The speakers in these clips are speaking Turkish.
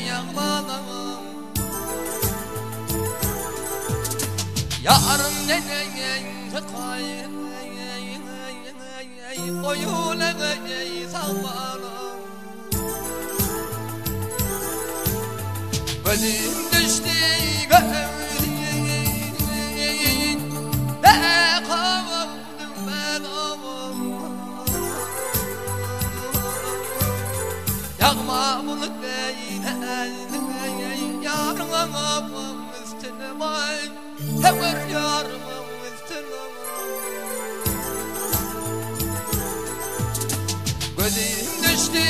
yağmalım yarım neden kay koyuna sağmalım gözüm düştü Yağma bulut yarımım üstüne vay Tever yarımım üstüne gözüm düştü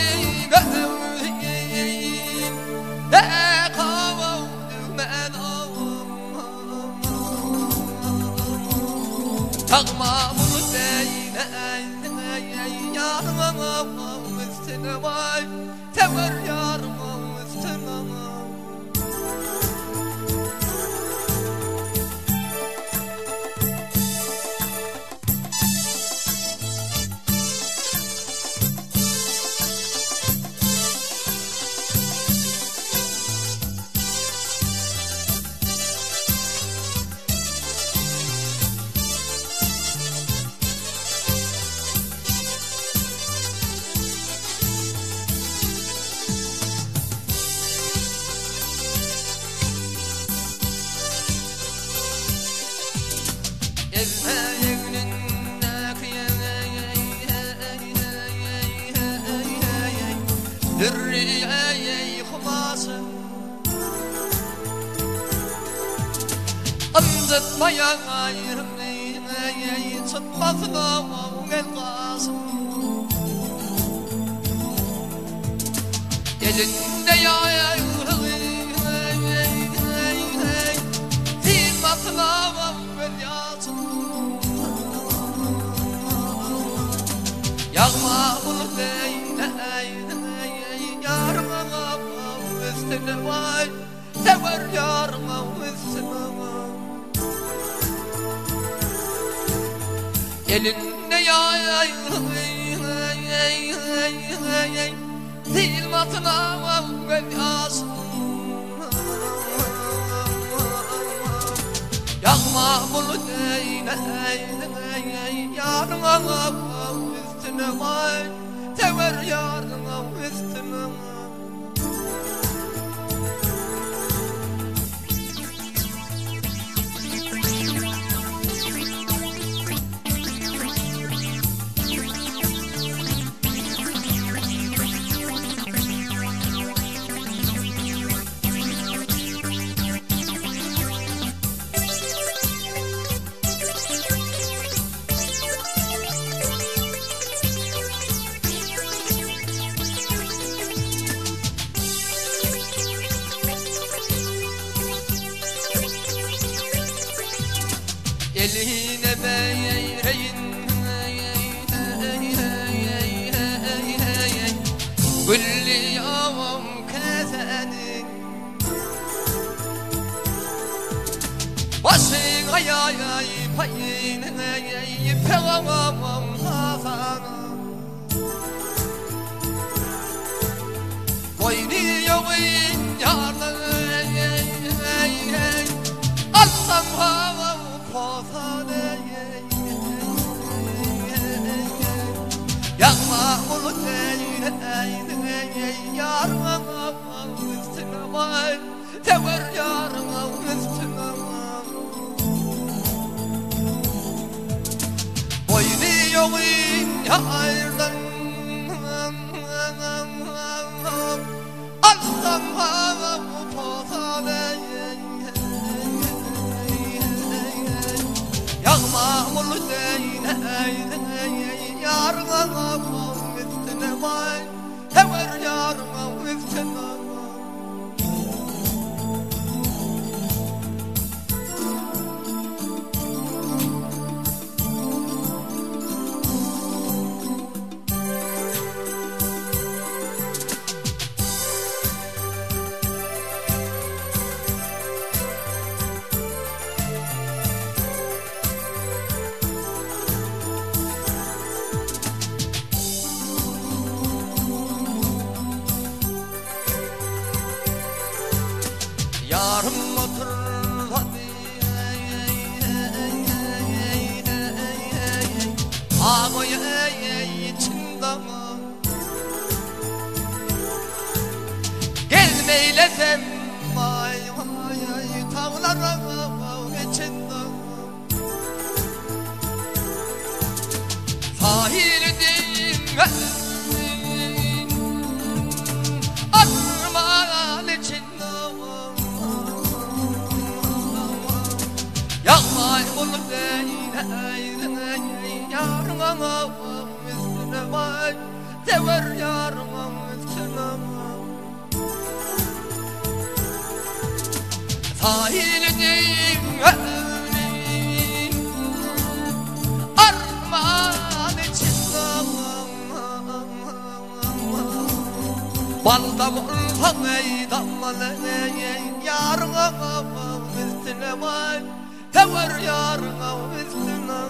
Yağma bulut yarımım üstüne vay Tever yarımım üstüne Dürri ey kumasın Anlatmayan ayrım Tutmasın o gelgasın Elinde yayın Zilmasın o gel Yağma bulut yarımım üstüne vay Tever yarımım üstüne elinde yayın zilmatına velyasın Yağma bulut yarımım üstüne vay Tever yarımım üstüne Eline beyreyin Gülli yavam kesenin Başın ayay payın Pegamam hasanım Boynu yavun yarlı Alsam hava Yağma bulut yarımım üstüne vay Tever yarımım üstüne boynu yavun yardan Alsam hava posane Yağma bulut yarımım üstüne vay Tever yarımım üstüne yarım oturladı ağabey içinde gelmeylesem vay vay tağlara içinde sahildin armağan içinde yağmay bulut yarına üstüne vay sever yarına üstüne sahildin armağan içinde balda bulsam ey damlalı yarına üstüne vay sever yarına üstüne